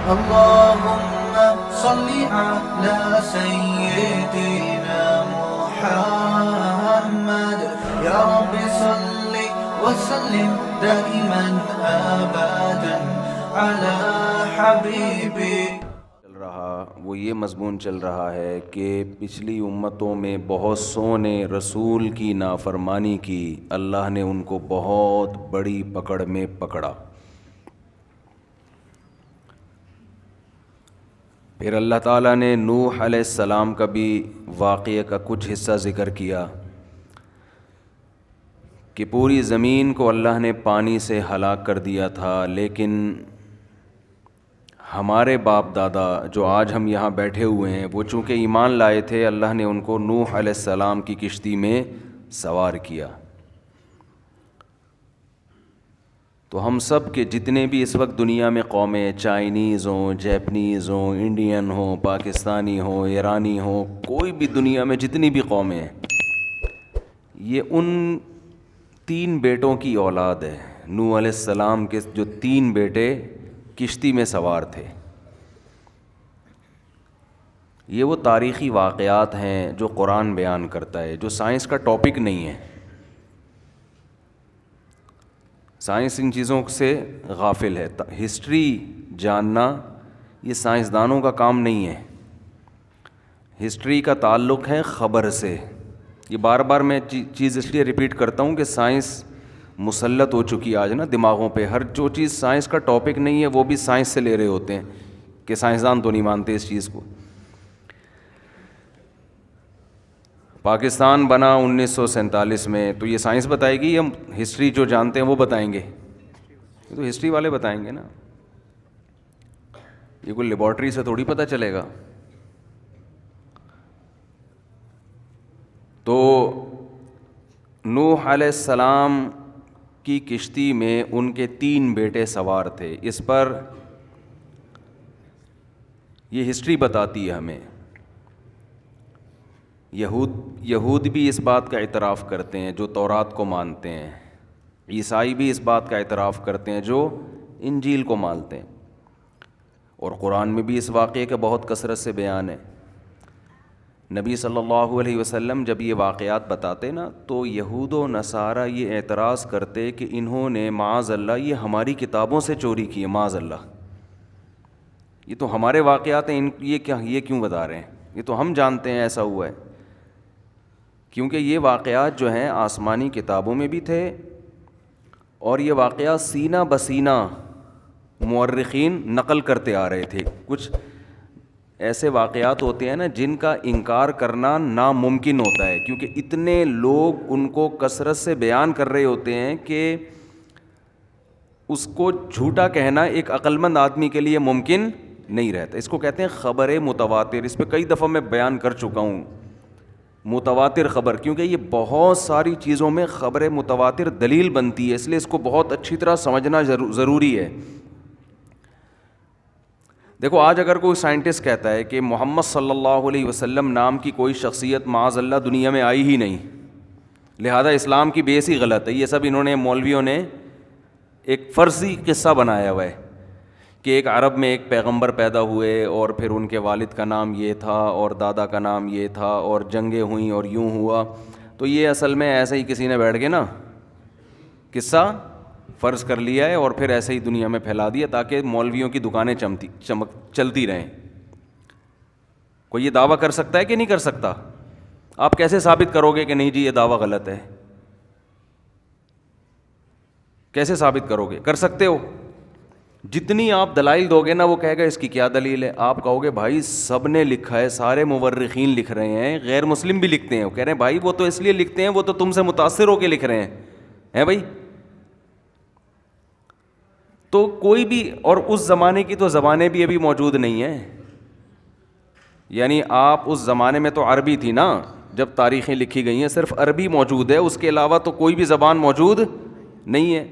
اللهم صل على سيدنا محمد يا رب صل وسلم دائما ابدا على حبيبك. وہ یہ مضمون چل رہا ہے کہ پچھلی امتوں میں بہت سو نے رسول کی نافرمانی کی، اللہ نے ان کو بہت بڑی پکڑ میں پکڑا. پھر اللہ تعالیٰ نے نوح علیہ السلام کا بھی واقعے کا کچھ حصہ ذکر کیا کہ پوری زمین کو اللہ نے پانی سے ہلاک کر دیا تھا، لیکن ہمارے باپ دادا جو آج ہم یہاں بیٹھے ہوئے ہیں وہ چونکہ ایمان لائے تھے، اللہ نے ان کو نوح علیہ السلام کی کشتی میں سوار کیا. تو ہم سب کے جتنے بھی اس وقت دنیا میں قومیں، چائنیز ہوں، جیپنیز ہوں، انڈین ہوں، پاکستانی ہوں، ایرانی ہوں، کوئی بھی دنیا میں جتنی بھی قومیں ہیں، یہ ان 3 بیٹوں کی اولاد ہے. نوح علیہ السلام کے جو 3 بیٹے کشتی میں سوار تھے، یہ وہ تاریخی واقعات ہیں جو قرآن بیان کرتا ہے، جو سائنس کا ٹاپک نہیں ہے. سائنس ان چیزوں سے غافل ہے. ہسٹری جاننا یہ سائنسدانوں کا کام نہیں ہے. ہسٹری کا تعلق ہے خبر سے. یہ بار بار میں چیز اس لیے ریپیٹ کرتا ہوں کہ سائنس مسلط ہو چکی آج نا دماغوں پہ. ہر جو چیز سائنس کا ٹاپک نہیں ہے وہ بھی سائنس سے لے رہے ہوتے ہیں کہ سائنسدان تو نہیں مانتے اس چیز کو. پاکستان بنا 1947 میں، تو یہ سائنس بتائے گی یا ہسٹری جو جانتے ہیں وہ بتائیں گے؟ یہ تو ہسٹری والے بتائیں گے نا. یہ کوئی لیبارٹری سے تھوڑی پتہ چلے گا. تو نوح علیہ السلام کی کشتی میں ان کے 3 بیٹے سوار تھے. اس پر یہ ہسٹری بتاتی ہے ہمیں. یہود بھی اس بات کا اعتراف کرتے ہیں جو تورات کو مانتے ہیں. عیسائی بھی اس بات کا اعتراف کرتے ہیں جو انجیل کو مانتے ہیں. اور قرآن میں بھی اس واقعے کا بہت کثرت سے بیان ہے. نبی صلی اللہ علیہ وسلم جب یہ واقعات بتاتے نا تو یہود و نصارہ یہ اعتراض کرتے کہ انہوں نے معاذ اللہ یہ ہماری کتابوں سے چوری کی ہے. معاذ اللہ، یہ تو ہمارے واقعات ہیں، یہ کیوں بتا رہے ہیں؟ یہ تو ہم جانتے ہیں ایسا ہوا ہے. کیونکہ یہ واقعات جو ہیں آسمانی کتابوں میں بھی تھے، اور یہ واقعات سینہ بسینہ مورخین نقل کرتے آ رہے تھے. کچھ ایسے واقعات ہوتے ہیں نا جن کا انکار کرنا ناممکن ہوتا ہے، کیونکہ اتنے لوگ ان کو کثرت سے بیان کر رہے ہوتے ہیں کہ اس کو جھوٹا کہنا ایک عقل مند آدمی کے لیے ممکن نہیں رہتا. اس کو کہتے ہیں خبر متواتر. اس پہ کئی دفعہ میں بیان کر چکا ہوں، متواتر خبر، کیونکہ یہ بہت ساری چیزوں میں خبر متواتر دلیل بنتی ہے، اس لیے اس کو بہت اچھی طرح سمجھنا ضروری ہے. دیکھو آج اگر کوئی سائنٹسٹ کہتا ہے کہ محمد صلی اللہ علیہ وسلم نام کی کوئی شخصیت معاذ اللہ دنیا میں آئی ہی نہیں، لہذا اسلام کی بیس ہی غلط ہے، یہ سب انہوں نے مولویوں نے ایک فرضی قصہ بنایا ہوا ہے کہ ایک عرب میں ایک پیغمبر پیدا ہوئے اور پھر ان کے والد کا نام یہ تھا اور دادا کا نام یہ تھا اور جنگیں ہوئیں اور یوں ہوا. تو یہ اصل میں ایسے ہی کسی نے بیٹھ کے نا قصہ فرض کر لیا ہے اور پھر ایسے ہی دنیا میں پھیلا دیا تاکہ مولویوں کی دکانیں چلتی رہیں. کوئی یہ دعویٰ کر سکتا ہے کہ نہیں کر سکتا؟ آپ کیسے ثابت کرو گے کہ نہیں جی یہ دعویٰ غلط ہے؟ کیسے ثابت کرو گے؟ کر سکتے ہو. جتنی آپ دلائل دو گے نا وہ کہے گا اس کی کیا دلیل ہے. آپ کہو گے بھائی سب نے لکھا ہے، سارے مورخین لکھ رہے ہیں، غیر مسلم بھی لکھتے ہیں. وہ کہہ رہے ہیں بھائی وہ تو اس لیے لکھتے ہیں، وہ تو تم سے متاثر ہو کے لکھ رہے ہیں بھائی. تو کوئی بھی، اور اس زمانے کی تو زبانیں بھی ابھی موجود نہیں ہیں. یعنی آپ اس زمانے میں تو عربی تھی نا جب تاریخیں لکھی گئی ہیں، صرف عربی موجود ہے، اس کے علاوہ تو کوئی بھی زبان موجود نہیں ہے.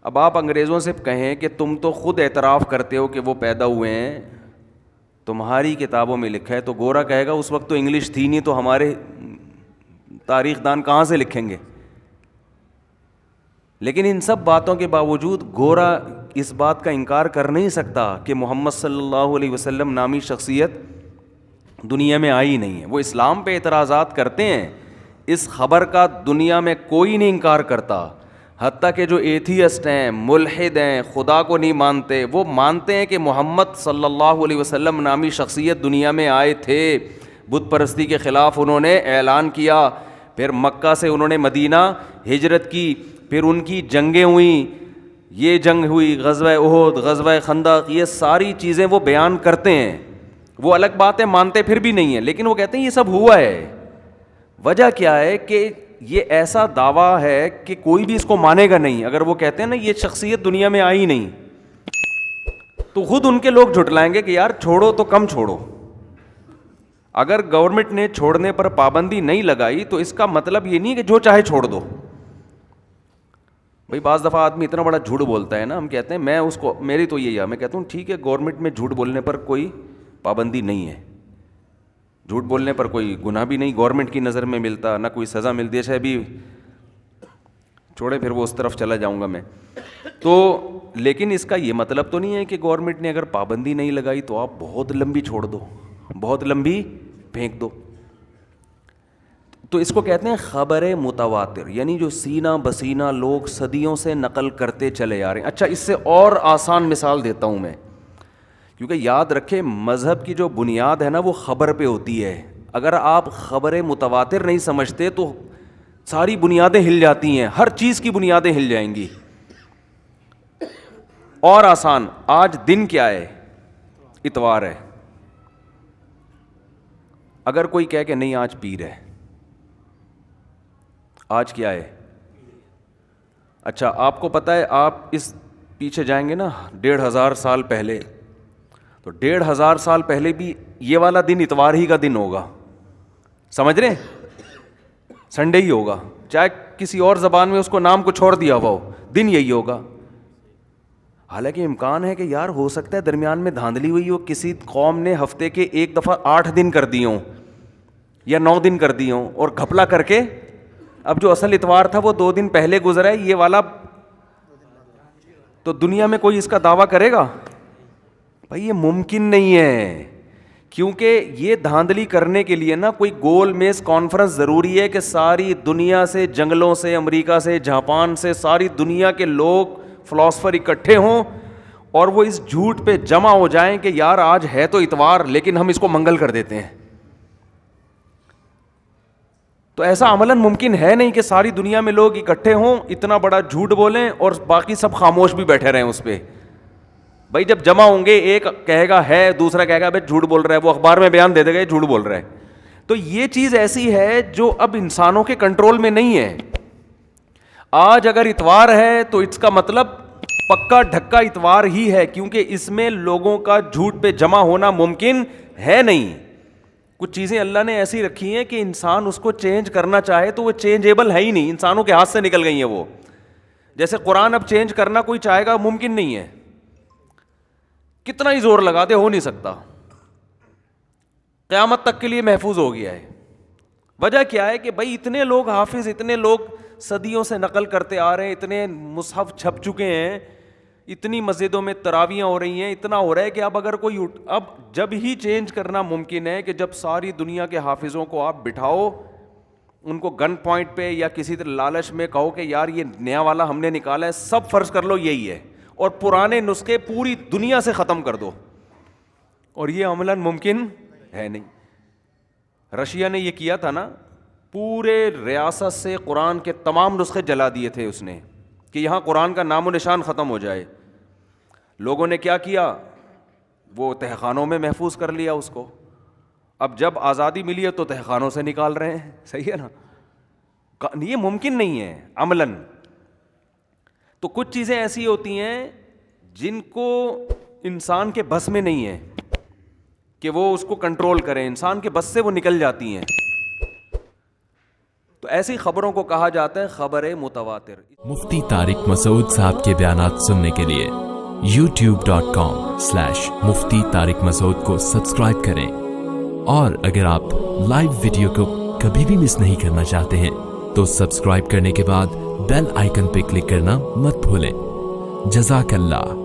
اب آپ انگریزوں سے کہیں کہ تم تو خود اعتراف کرتے ہو کہ وہ پیدا ہوئے ہیں، تمہاری کتابوں میں لکھا ہے، تو گورا کہے گا اس وقت تو انگلش تھی نہیں، تو ہمارے تاریخ دان کہاں سے لکھیں گے؟ لیکن ان سب باتوں کے باوجود گورا اس بات کا انکار کر نہیں سکتا کہ محمد صلی اللہ علیہ وسلم نامی شخصیت دنیا میں آئی نہیں ہے. وہ اسلام پہ اعتراضات کرتے ہیں, اس خبر کا دنیا میں کوئی نہیں انکار کرتا. حتیٰ کہ جو ایتھیسٹ ہیں, ملحد ہیں, خدا کو نہیں مانتے, وہ مانتے ہیں کہ محمد صلی اللہ علیہ وسلم نامی شخصیت دنیا میں آئے تھے. بت پرستی کے خلاف انہوں نے اعلان کیا, پھر مکہ سے انہوں نے مدینہ ہجرت کی, پھر ان کی جنگیں ہوئیں, یہ جنگ ہوئی, غزوہ احد, غزوہ خندق, یہ ساری چیزیں وہ بیان کرتے ہیں. وہ الگ بات ہے, مانتے پھر بھی نہیں ہیں, لیکن وہ کہتے ہیں یہ سب ہوا ہے. وجہ کیا ہے کہ یہ ایسا دعویٰ ہے کہ کوئی بھی اس کو مانے گا نہیں. اگر وہ کہتے ہیں نا یہ شخصیت دنیا میں آئی نہیں, تو خود ان کے لوگ جھٹلائیں گے کہ یار چھوڑو تو کم چھوڑو. اگر گورنمنٹ نے چھوڑنے پر پابندی نہیں لگائی تو اس کا مطلب یہ نہیں کہ جو چاہے چھوڑ دو. بھائی بعض دفعہ آدمی اتنا بڑا جھوٹ بولتا ہے نا, ہم کہتے ہیں, میں اس کو, میری تو یہی ہے, میں کہتا ہوں ٹھیک ہے گورنمنٹ میں جھوٹ بولنے پر کوئی پابندی نہیں ہے, جھوٹ بولنے پر کوئی گناہ بھی نہیں گورنمنٹ کی نظر میں ملتا, نہ کوئی سزا ملتی ہے. بھی چھوڑے, پھر وہ اس طرف چلا جاؤں گا میں تو. لیکن اس کا یہ مطلب تو نہیں ہے کہ گورنمنٹ نے اگر پابندی نہیں لگائی تو آپ بہت لمبی چھوڑ دو, بہت لمبی پھینک دو. تو اس کو کہتے ہیں خبر متواتر, یعنی جو سینہ بسینہ لوگ صدیوں سے نقل کرتے چلے آ رہے ہیں. اچھا, اس سے اور آسان مثال دیتا ہوں میں, کیونکہ یاد رکھے مذہب کی جو بنیاد ہے نا وہ خبر پہ ہوتی ہے. اگر آپ خبر متواتر نہیں سمجھتے تو ساری بنیادیں ہل جاتی ہیں, ہر چیز کی بنیادیں ہل جائیں گی. اور آسان, آج دن کیا ہے؟ اتوار ہے. اگر کوئی کہے کہ نہیں آج پیر ہے, آج کیا ہے؟ اچھا, آپ کو پتہ ہے آپ اس پیچھے جائیں گے نا 1500 سال پہلے, تو 1500 سال پہلے بھی یہ والا دن اتوار ہی کا دن ہوگا. سمجھ رہے ہیں؟ سنڈے ہی ہوگا, چاہے کسی اور زبان میں اس کو نام کو چھوڑ دیا ہوا ہو, دن یہی ہوگا. حالانکہ امکان ہے کہ یار ہو سکتا ہے درمیان میں دھاندلی ہوئی ہو, کسی قوم نے ہفتے کے ایک دفعہ 8 دن کر دیے ہوں یا 9 دن کر دیے ہوں, اور گھپلا کر کے اب جو اصل اتوار تھا وہ 2 دن پہلے گزرا ہے, یہ والا. تو دنیا میں کوئی اس کا دعویٰ کرے گا؟ بھائی یہ ممکن نہیں ہے, کیونکہ یہ دھاندلی کرنے کے لیے نا کوئی گول میز کانفرنس ضروری ہے کہ ساری دنیا سے, جنگلوں سے, امریکہ سے, جاپان سے, ساری دنیا کے لوگ فلاسفر اکٹھے ہوں اور وہ اس جھوٹ پہ جمع ہو جائیں کہ یار آج ہے تو اتوار لیکن ہم اس کو منگل کر دیتے ہیں. تو ایسا عملاً ممکن ہے نہیں کہ ساری دنیا میں لوگ اکٹھے ہوں, اتنا بڑا جھوٹ بولیں اور باقی سب خاموش بھی بیٹھے رہیں اس پہ. بھائی جب جمع ہوں گے, ایک کہے گا ہے, دوسرا کہے گا بھائی جھوٹ بول رہا ہے, وہ اخبار میں بیان دے دے گا یہ جھوٹ بول رہا ہے. تو یہ چیز ایسی ہے جو اب انسانوں کے کنٹرول میں نہیں ہے. آج اگر اتوار ہے تو اس کا مطلب پکا ڈھکا اتوار ہی ہے, کیونکہ اس میں لوگوں کا جھوٹ پہ جمع ہونا ممکن ہے نہیں. کچھ چیزیں اللہ نے ایسی رکھی ہیں کہ انسان اس کو چینج کرنا چاہے تو وہ چینجیبل ہے ہی نہیں, انسانوں کے ہاتھ سے نکل گئی ہیں وہ. جیسے قرآن اب چینج کرنا کوئی چاہے گا ممکن نہیں ہے, کتنا ہی زور لگا دے ہو نہیں سکتا, قیامت تک کے لیے محفوظ ہو گیا ہے. وجہ کیا ہے کہ بھائی اتنے لوگ حافظ, اتنے لوگ صدیوں سے نقل کرتے آ رہے ہیں, اتنے مصحف چھپ چکے ہیں, اتنی مسجدوں میں تراویحیں ہو رہی ہیں, اتنا ہو رہا ہے کہ اب اگر کوئی اب جب ہی چینج کرنا ممکن ہے کہ جب ساری دنیا کے حافظوں کو آپ بٹھاؤ, ان کو گن پوائنٹ پہ یا کسی طرح لالچ میں کہو کہ یار یہ نیا والا ہم نے نکالا ہے, سب فرض کر لو یہی ہے, اور پرانے نسخے پوری دنیا سے ختم کر دو, اور یہ عملاً ممکن ہے نہیں. رشیا نے یہ کیا تھا نا, پورے ریاست سے قرآن کے تمام نسخے جلا دیے تھے اس نے کہ یہاں قرآن کا نام و نشان ختم ہو جائے. لوگوں نے کیا کیا, وہ تہخانوں میں محفوظ کر لیا اس کو. اب جب آزادی ملی ہے تو تہخانوں سے نکال رہے ہیں, صحیح ہے نا. یہ ممکن نہیں ہے عملاً. تو کچھ چیزیں ایسی ہوتی ہیں جن کو انسان کے بس میں نہیں ہے کہ وہ اس کو کنٹرول کریں, انسان کے بس سے وہ نکل جاتی ہیں. تو ایسی خبروں کو کہا جاتا ہے خبر متواتر. مفتی طارق مسعود صاحب کے بیانات سننے کے لیے youtube.com/مفتی طارق مسعود کو سبسکرائب کریں, اور اگر آپ لائیو ویڈیو کو کبھی بھی مس نہیں کرنا چاہتے ہیں تو سبسکرائب کرنے کے بعد بیل آئیکن پہ کلک کرنا مت بھولیں. جزاک اللہ.